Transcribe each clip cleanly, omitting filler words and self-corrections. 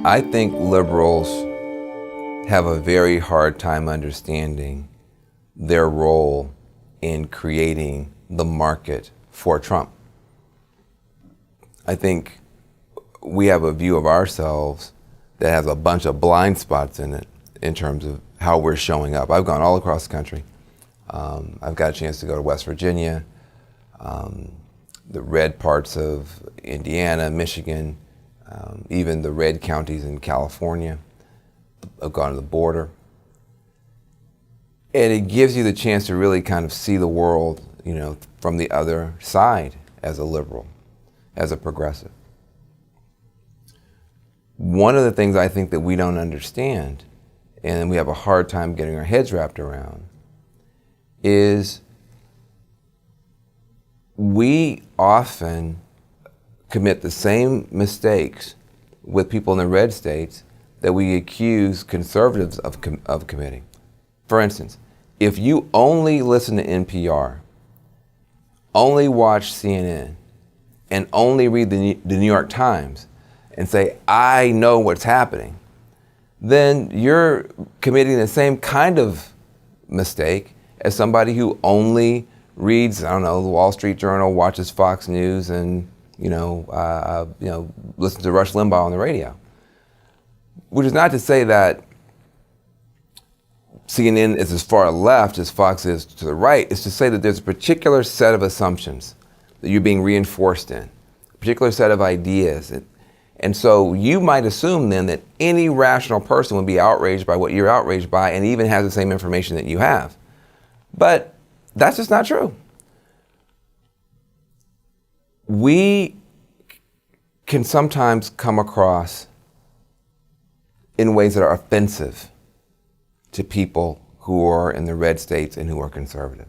I think liberals have a very hard time understanding their role in creating the market for Trump. I think we have a view of ourselves that has a bunch of blind spots in it in terms of how we're showing up. I've gone all across the country. I've got a chance to go to West Virginia, the red parts of Indiana, Michigan, even the red counties in California. I've gone to the border. And it gives you the chance to really kind of see the world, from the other side as a liberal, as a progressive. One of the things I think that we don't understand, and we have a hard time getting our heads wrapped around, is we often commit the same mistakes with people in the red states that we accuse conservatives of committing. For instance, if you only listen to NPR, only watch CNN, and only read the New York Times and say, I know what's happening, then you're committing the same kind of mistake as somebody who only reads, the Wall Street Journal, watches Fox News, and listens to Rush Limbaugh on the radio. Which is not to say that CNN is as far left as Fox is to the right. It's to say that there's a particular set of assumptions that you're being reinforced in, a particular set of ideas. And so you might assume then that any rational person would be outraged by what you're outraged by and even has the same information that you have. But that's just not true. We can sometimes come across in ways that are offensive to people who are in the red states and who are conservative,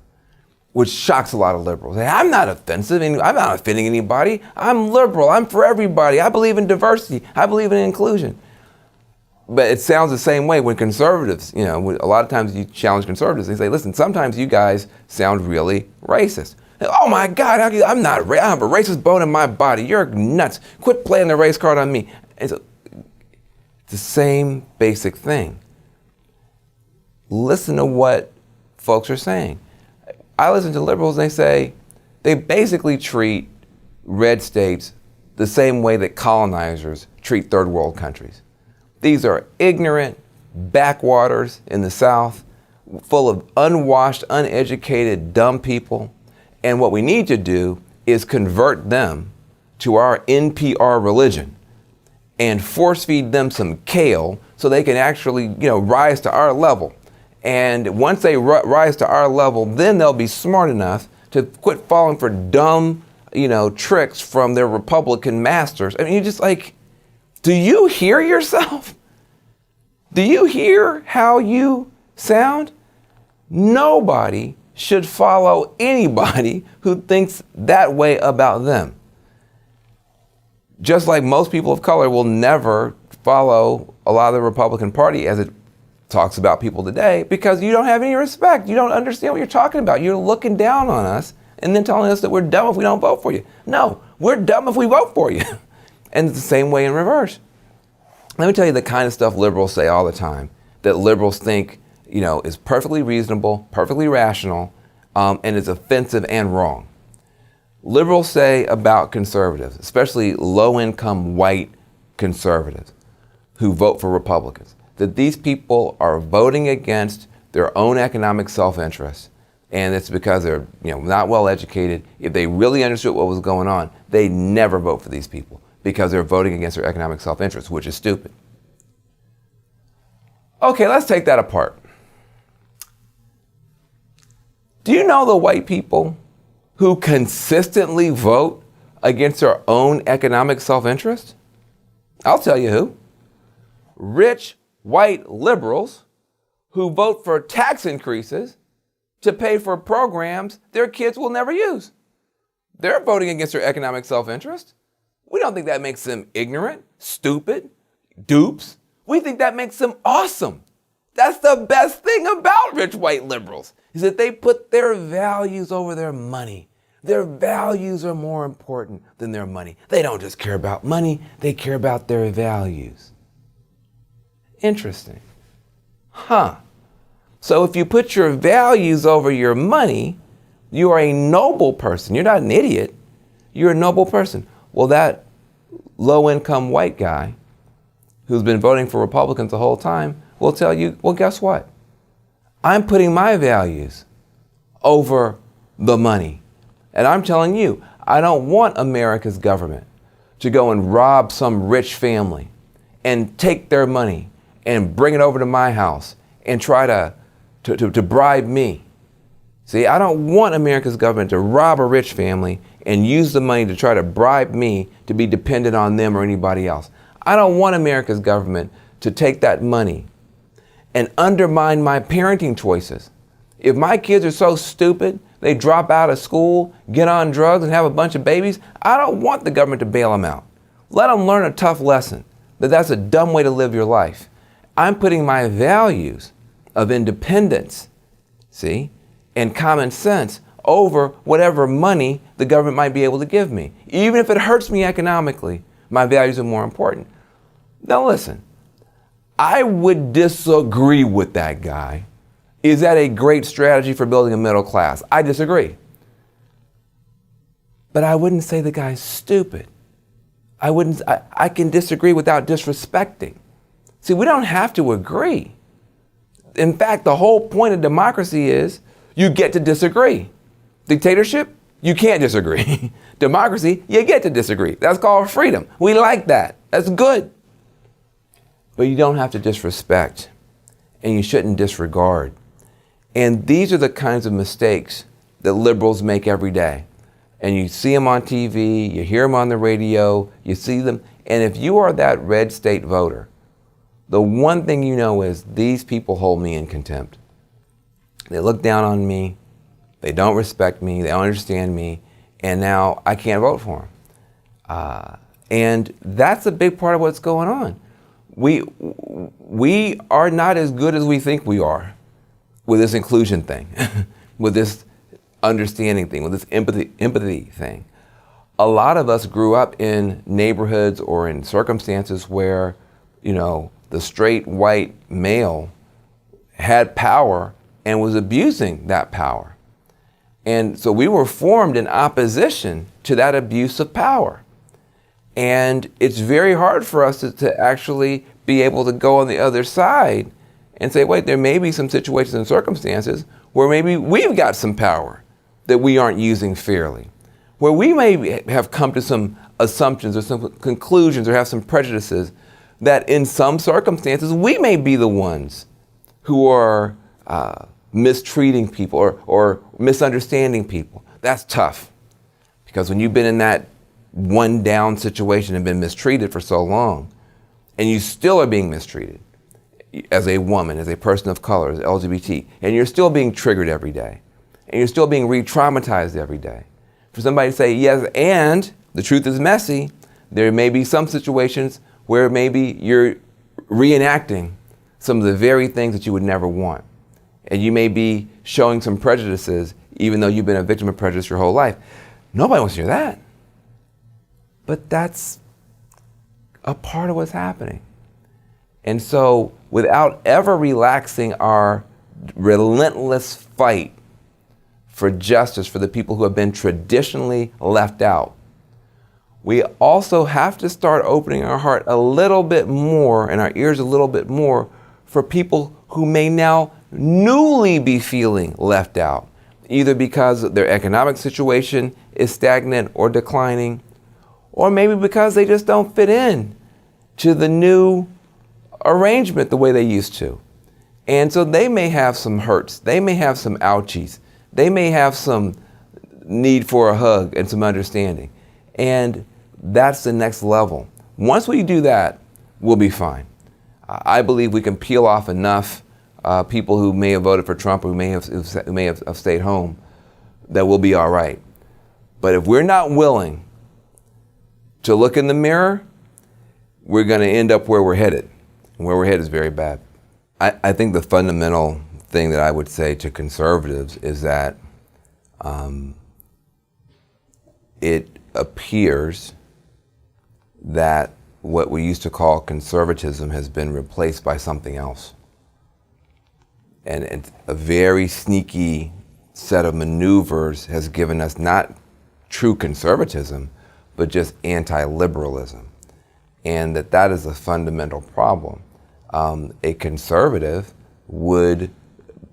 which shocks a lot of liberals. Hey, I'm not offensive, and I'm not offending anybody. I'm liberal. I'm for everybody. I believe in diversity. I believe in inclusion. But it sounds the same way when conservatives, a lot of times you challenge conservatives. They say, listen, sometimes you guys sound really racist. Oh my God, I have a racist bone in my body. You're nuts. Quit playing the race card on me. And so, it's the same basic thing. Listen to what folks are saying. I listen to liberals, and they basically treat red states the same way that colonizers treat third world countries. These are ignorant backwaters in the South, full of unwashed, uneducated, dumb people. And what we need to do is convert them to our NPR religion and force feed them some kale so they can actually, rise to our level. And once they rise to our level, then they'll be smart enough to quit falling for dumb, tricks from their Republican masters. I mean, you're just like, do you hear yourself? Do you hear how you sound? Nobody should follow anybody who thinks that way about them. Just like most people of color will never follow a lot of the Republican Party as it talks about people today, because you don't have any respect. You don't understand what you're talking about. You're looking down on us and then telling us that we're dumb if we don't vote for you. No, we're dumb if we vote for you. And it's the same way in reverse. Let me tell you the kind of stuff liberals say all the time, that liberals think, is perfectly reasonable, perfectly rational, and is offensive and wrong. Liberals say about conservatives, especially low-income white conservatives who vote for Republicans, that these people are voting against their own economic self-interest, and it's because they're not well educated. If they really understood what was going on, they never vote for these people because they're voting against their economic self-interest, which is stupid. Okay, let's take that apart. Do you know the white people who consistently vote against their own economic self-interest? I'll tell you who. Rich white liberals who vote for tax increases to pay for programs their kids will never use. They're voting against their economic self-interest. We don't think that makes them ignorant, stupid, dupes. We think that makes them awesome. That's the best thing about rich white liberals, is that they put their values over their money. Their values are more important than their money. They don't just care about money, they care about their values. Interesting. Huh. So if you put your values over your money, you are a noble person. You're not an idiot. You're a noble person. Well, that low-income white guy who's been voting for Republicans the whole time will tell you, well, guess what? I'm putting my values over the money. And I'm telling you, I don't want America's government to go and rob some rich family and take their money and bring it over to my house and try to bribe me. See, I don't want America's government to rob a rich family and use the money to try to bribe me to be dependent on them or anybody else. I don't want America's government to take that money and undermine my parenting choices. If my kids are so stupid, they drop out of school, get on drugs, and have a bunch of babies, I don't want the government to bail them out. Let them learn a tough lesson, that that's a dumb way to live your life. I'm putting my values of independence, see, and common sense over whatever money the government might be able to give me. Even if it hurts me economically, my values are more important. Now listen, I would disagree with that guy. Is that a great strategy for building a middle class? I disagree. But I wouldn't say the guy's stupid. I can disagree without disrespecting. See, we don't have to agree. In fact, the whole point of democracy is you get to disagree. Dictatorship, you can't disagree. Democracy, you get to disagree. That's called freedom. We like that. That's good. But you don't have to disrespect, and you shouldn't disregard. And these are the kinds of mistakes that liberals make every day. And you see them on TV, you hear them on the radio, you see them. And if you are that red state voter, the one thing you know is these people hold me in contempt. They look down on me, they don't respect me, they don't understand me, and now I can't vote for them. And that's a big part of what's going on. We are not as good as we think we are with this inclusion thing, with this understanding thing, with this empathy thing. A lot of us grew up in neighborhoods or in circumstances where, the straight white male had power and was abusing that power. And so we were formed in opposition to that abuse of power. And it's very hard for us to actually be able to go on the other side and say, wait, there may be some situations and circumstances where maybe we've got some power that we aren't using fairly, where we may have come to some assumptions or some conclusions or have some prejudices that in some circumstances we may be the ones who are mistreating people or misunderstanding people. That's tough, because when you've been in that one down situation and been mistreated for so long, and you still are being mistreated as a woman, as a person of color, as LGBT, and you're still being triggered every day, and you're still being re-traumatized every day. For somebody to say, yes, and the truth is messy, there may be some situations where maybe you're reenacting some of the very things that you would never want. And you may be showing some prejudices, even though you've been a victim of prejudice your whole life. Nobody wants to hear that. But that's a part of what's happening. And so, without ever relaxing our relentless fight for justice for the people who have been traditionally left out, we also have to start opening our heart a little bit more and our ears a little bit more for people who may now newly be feeling left out, either because their economic situation is stagnant or declining, or maybe because they just don't fit in to the new arrangement the way they used to. And so they may have some hurts, they may have some ouchies, they may have some need for a hug and some understanding. And that's the next level. Once we do that, we'll be fine. I believe we can peel off enough people who may have voted for Trump, who may have stayed home, that we'll be all right. But if we're not willing to look in the mirror, we're going to end up where we're headed. And where we're headed is very bad. I think the fundamental thing that I would say to conservatives is that it appears that what we used to call conservatism has been replaced by something else. And a very sneaky set of maneuvers has given us not true conservatism, but just anti-liberalism. And that is a fundamental problem. A conservative would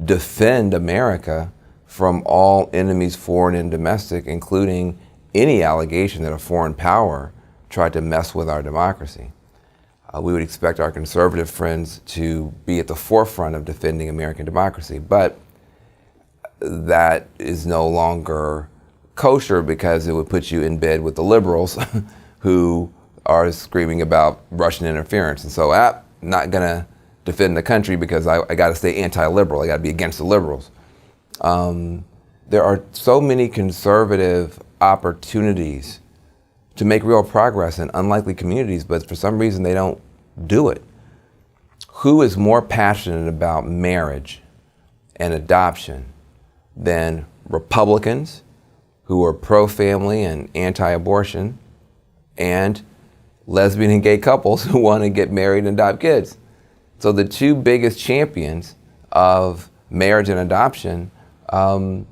defend America from all enemies, foreign and domestic, including any allegation that a foreign power tried to mess with our democracy. We would expect our conservative friends to be at the forefront of defending American democracy, but that is no longer kosher because it would put you in bed with the liberals who are screaming about Russian interference. And so I'm not gonna defend the country because I gotta stay anti-liberal, I gotta be against the liberals. There are so many conservative opportunities to make real progress in unlikely communities, but for some reason they don't do it. Who is more passionate about marriage and adoption than Republicans who are pro-family and anti-abortion, and lesbian and gay couples who want to get married and adopt kids? So the two biggest champions of marriage and adoption don't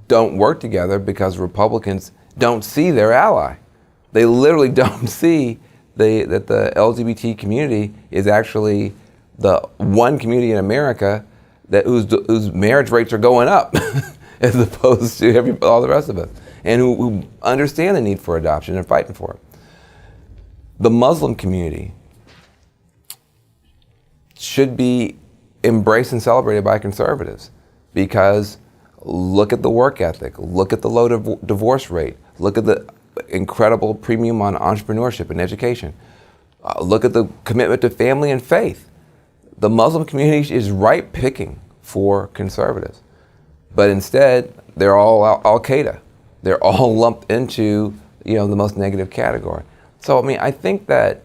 work together because Republicans don't see their ally. They literally don't see that the LGBT community is actually the one community in America whose marriage rates are going up as opposed to all the rest of us, and who understand the need for adoption and fighting for it. The Muslim community should be embraced and celebrated by conservatives because look at the work ethic, look at the low divorce rate, look at the incredible premium on entrepreneurship and education, look at the commitment to family and faith. The Muslim community is ripe picking for conservatives, but instead they're all Al-Qaeda. They're all lumped into the most negative category. So I mean, I think that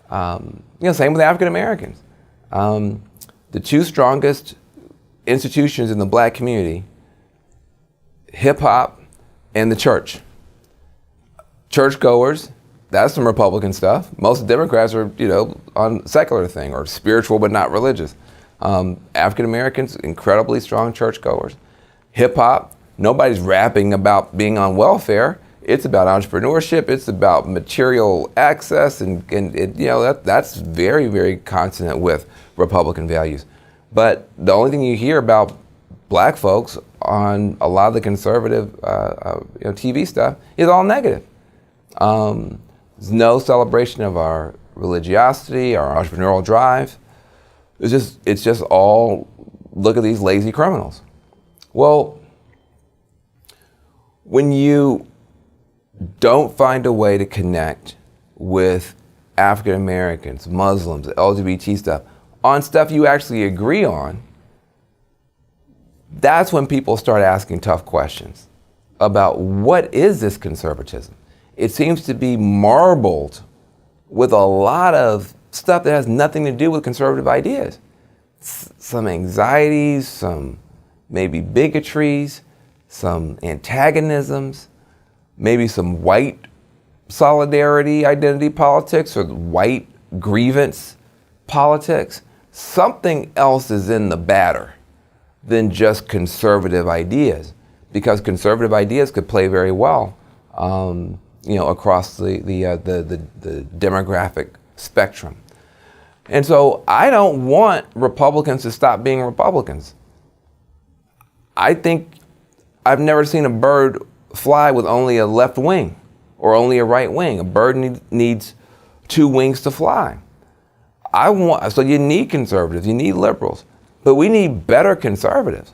same with African Americans. The two strongest institutions in the black community, hip hop and the church. Churchgoers, that's some Republican stuff. Most Democrats are, on secular thing or spiritual but not religious. African Americans, incredibly strong churchgoers. Hip hop, nobody's rapping about being on welfare. It's about entrepreneurship. It's about material access, and that's very, very consonant with Republican values. But the only thing you hear about black folks on a lot of the conservative TV stuff is all negative. There's no celebration of our religiosity, our entrepreneurial drive. It's just all, look at these lazy criminals. Well, when you don't find a way to connect with African Americans, Muslims, LGBT stuff, on stuff you actually agree on, that's when people start asking tough questions about what is this conservatism. It seems to be marbled with a lot of stuff that has nothing to do with conservative ideas. Some anxieties, some maybe bigotries, some antagonisms, maybe some white solidarity identity politics or white grievance politics. Something else is in the batter than just conservative ideas, because conservative ideas could play very well across the demographic spectrum. And so I don't want Republicans to stop being Republicans. I think I've never seen a bird fly with only a left wing or only a right wing. A bird needs two wings to fly. So you need conservatives, you need liberals, but we need better conservatives.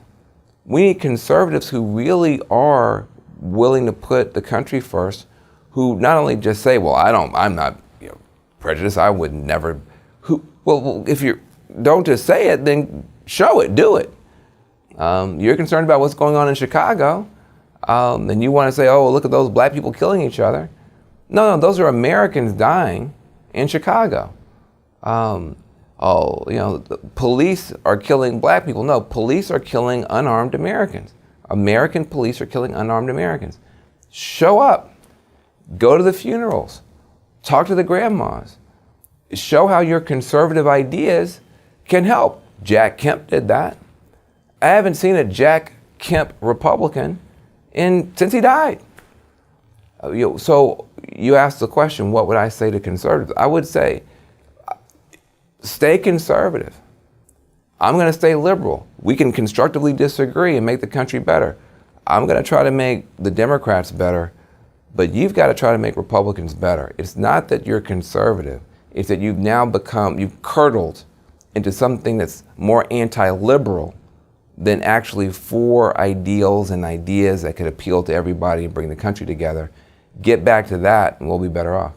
We need conservatives who really are willing to put the country first, who not only just say, well, I'm not prejudiced, I would never, well, if you don't just say it, then show it, do it. You're concerned about what's going on in Chicago, and you want to say, oh, look at those black people killing each other. No, those are Americans dying in Chicago. The police are killing black people. No, police are killing unarmed Americans. American police are killing unarmed Americans. Show up. Go to the funerals. Talk to the grandmas. Show how your conservative ideas can help. Jack Kemp did that. I haven't seen a Jack Kemp Republican since he died. So you asked the question, what would I say to conservatives? I would say, stay conservative. I'm going to stay liberal. We can constructively disagree and make the country better. I'm going to try to make the Democrats better, but you've got to try to make Republicans better. It's not that you're conservative. It's that you've curdled into something that's more anti-liberal than actually for ideals and ideas that could appeal to everybody and bring the country together. Get back to that and we'll be better off.